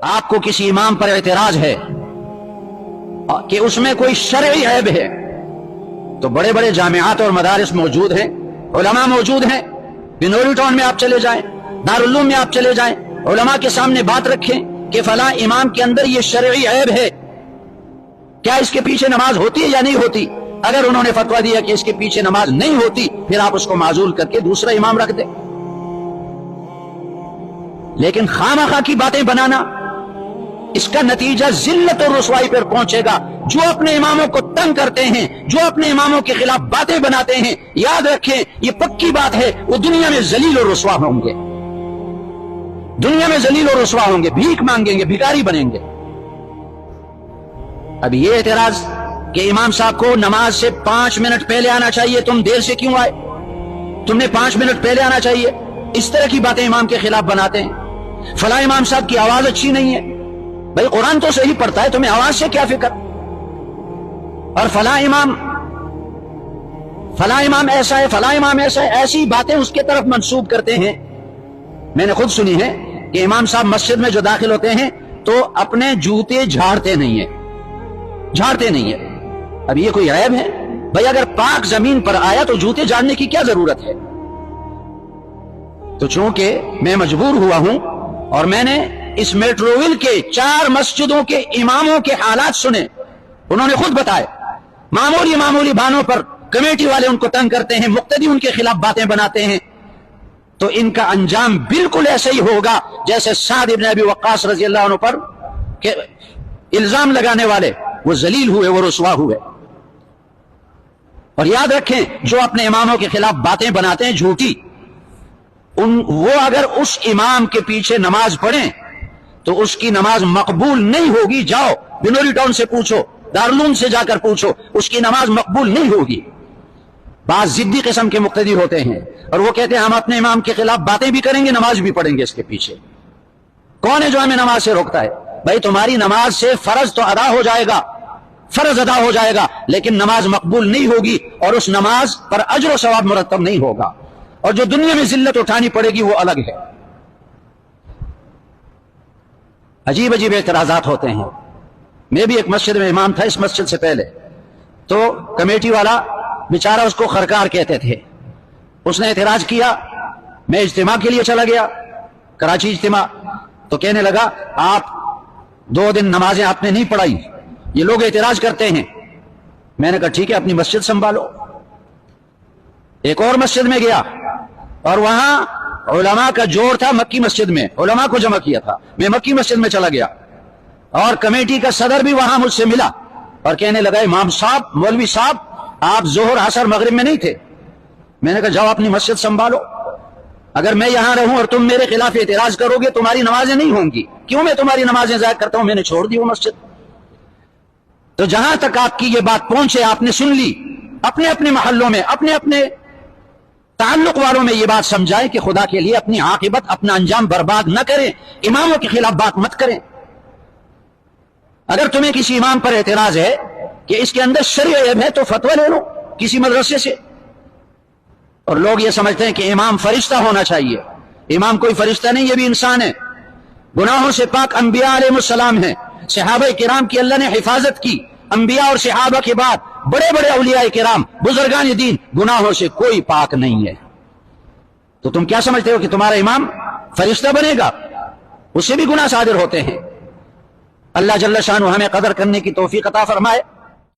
آپ کو کسی امام پر اعتراض ہے کہ اس میں کوئی شرعی عیب ہے، تو بڑے بڑے جامعات اور مدارس موجود ہیں، علماء موجود ہیں، بنوری ٹاؤن میں آپ چلے جائیں، دارالعلوم میں آپ چلے جائیں، علماء کے سامنے بات رکھیں کہ فلاں امام کے اندر یہ شرعی عیب ہے، کیا اس کے پیچھے نماز ہوتی ہے یا نہیں ہوتی؟ اگر انہوں نے فتویٰ دیا کہ اس کے پیچھے نماز نہیں ہوتی، پھر آپ اس کو معزول کر کے دوسرا امام رکھ دیں۔ لیکن خواہ کی باتیں بنانا، اس کا نتیجہ ذلت اور رسوائی پر پہنچے گا۔ جو اپنے اماموں کو تنگ کرتے ہیں، جو اپنے اماموں کے خلاف باتیں بناتے ہیں، یاد رکھیں یہ پکی بات ہے، وہ دنیا میں ذلیل اور رسوا ہوں گے، دنیا میں ذلیل اور رسوا ہوں گے، بھیک مانگیں گے، بھکاری بنیں گے۔ اب یہ اعتراض کہ امام صاحب کو نماز سے 5 منٹ پہلے آنا چاہیے، تم دیر سے کیوں آئے؟ تم نے 5 منٹ پہلے آنا چاہیے، اس طرح کی باتیں امام کے خلاف بناتے ہیں۔ فلاں امام صاحب کی آواز اچھی نہیں ہے، بھائی قرآن تو صحیح پڑھتا ہے، تمہیں آواز سے کیا فکر؟ اور فلاں امام ایسا ہے، فلاں امام ایسا ہے، ایسی باتیں اس کے طرف منسوب کرتے ہیں۔ میں نے خود سنی ہے کہ امام صاحب مسجد میں جو داخل ہوتے ہیں تو اپنے جوتے جھاڑتے نہیں ہیں، اب یہ کوئی عیب ہے؟ بھائی اگر پاک زمین پر آیا تو جوتے جھاڑنے کی کیا ضرورت ہے؟ تو چونکہ میں مجبور ہوا ہوں اور میں نے اس میٹروول کے 4 مسجدوں کے اماموں کے حالات سنے، انہوں نے خود بتائے معمولی بانوں پر کمیٹی والے ان کو تنگ کرتے ہیں، مقتدی ان کے خلاف باتیں بناتے ہیں، تو ان کا انجام بالکل ایسا ہی ہوگا جیسے سعد ابن ابی وقاص رضی اللہ عنہ پر کہ الزام لگانے والے وہ ذلیل ہوئے، وہ رسوا ہوئے۔ اور یاد رکھیں جو اپنے اماموں کے خلاف باتیں بناتے ہیں جھوٹی، وہ اگر اس امام کے پیچھے نماز پڑھیں تو اس کی نماز مقبول نہیں ہوگی۔ جاؤ بنوری ٹاؤن سے پوچھو، دارالعلوم سے جا کر پوچھو، اس کی نماز مقبول نہیں ہوگی۔ بعض ضدی قسم کے مقتدی ہوتے ہیں اور وہ کہتے ہیں ہم اپنے امام کے خلاف باتیں بھی کریں گے، نماز بھی پڑھیں گے اس کے پیچھے۔ کون ہے جو ہمیں نماز سے روکتا ہے؟ بھائی تمہاری نماز سے فرض تو ادا ہو جائے گا، فرض ادا ہو جائے گا، لیکن نماز مقبول نہیں ہوگی اور اس نماز پر اجر و ثواب مرتب نہیں ہوگا، اور جو دنیا میں ذلت اٹھانی پڑے گی وہ الگ ہے۔ عجیب اعتراضات ہوتے ہیں۔ میں بھی ایک مسجد میں امام تھا، اس مسجد سے پہلے، تو کمیٹی والا بیچارہ اس کو خرکار کہتے تھے، اس نے اعتراض کیا، میں اجتماع کے لیے چلا گیا، کراچی اجتماع، تو کہنے لگا آپ 2 دن نمازیں آپ نے نہیں پڑھائی، یہ لوگ اعتراض کرتے ہیں۔ میں نے کہا ٹھیک ہے اپنی مسجد سنبھالو۔ ایک اور مسجد میں گیا اور وہاں علماء کا جوڑ تھا، مکی مسجد میں علماء کو جمع کیا تھا، میں مکی مسجد میں چلا گیا اور کمیٹی کا صدر بھی وہاں مجھ سے ملا اور کہنے لگا امام صاحب، مولوی صاحب آپ ظہر عصر مغرب میں نہیں تھے۔ میں نے کہا جاؤ اپنی مسجد سنبھالو، اگر میں یہاں رہوں اور تم میرے خلاف اعتراض کرو گے تمہاری نمازیں نہیں ہوں گی۔ کیوں میں تمہاری نمازیں ضائع کرتا ہوں؟ میں نے چھوڑ دی وہ مسجد۔ تو جہاں تک آپ کی یہ بات پہنچے، آپ نے سن لی، اپنے اپنے محلوں میں اپنے اپنے تعلق والوں میں یہ بات سمجھائے کہ خدا کے لیے اپنی عاقبت، اپنا انجام برباد نہ کریں، اماموں کے خلاف بات مت کریں۔ اگر تمہیں کسی امام پر اعتراض ہے کہ اس کے اندر شرعی عیب ہے تو فتویٰ لے لو کسی مدرسے سے۔ اور لوگ یہ سمجھتے ہیں کہ امام فرشتہ ہونا چاہیے، امام کوئی فرشتہ نہیں، یہ بھی انسان ہے، گناہوں سے پاک انبیاء علیہ السلام ہیں، صحابہ کرام کی اللہ نے حفاظت کی، انبیاء اور صحابہ کے بعد بڑے بڑے اولیاء کرام، بزرگان دین، گناہوں سے کوئی پاک نہیں ہے۔ تو تم کیا سمجھتے ہو کہ تمہارا امام فرشتہ بنے گا؟ اس سے بھی گناہ صادر ہوتے ہیں۔ اللہ جل شانہ ہمیں قدر کرنے کی توفیق عطا فرمائے۔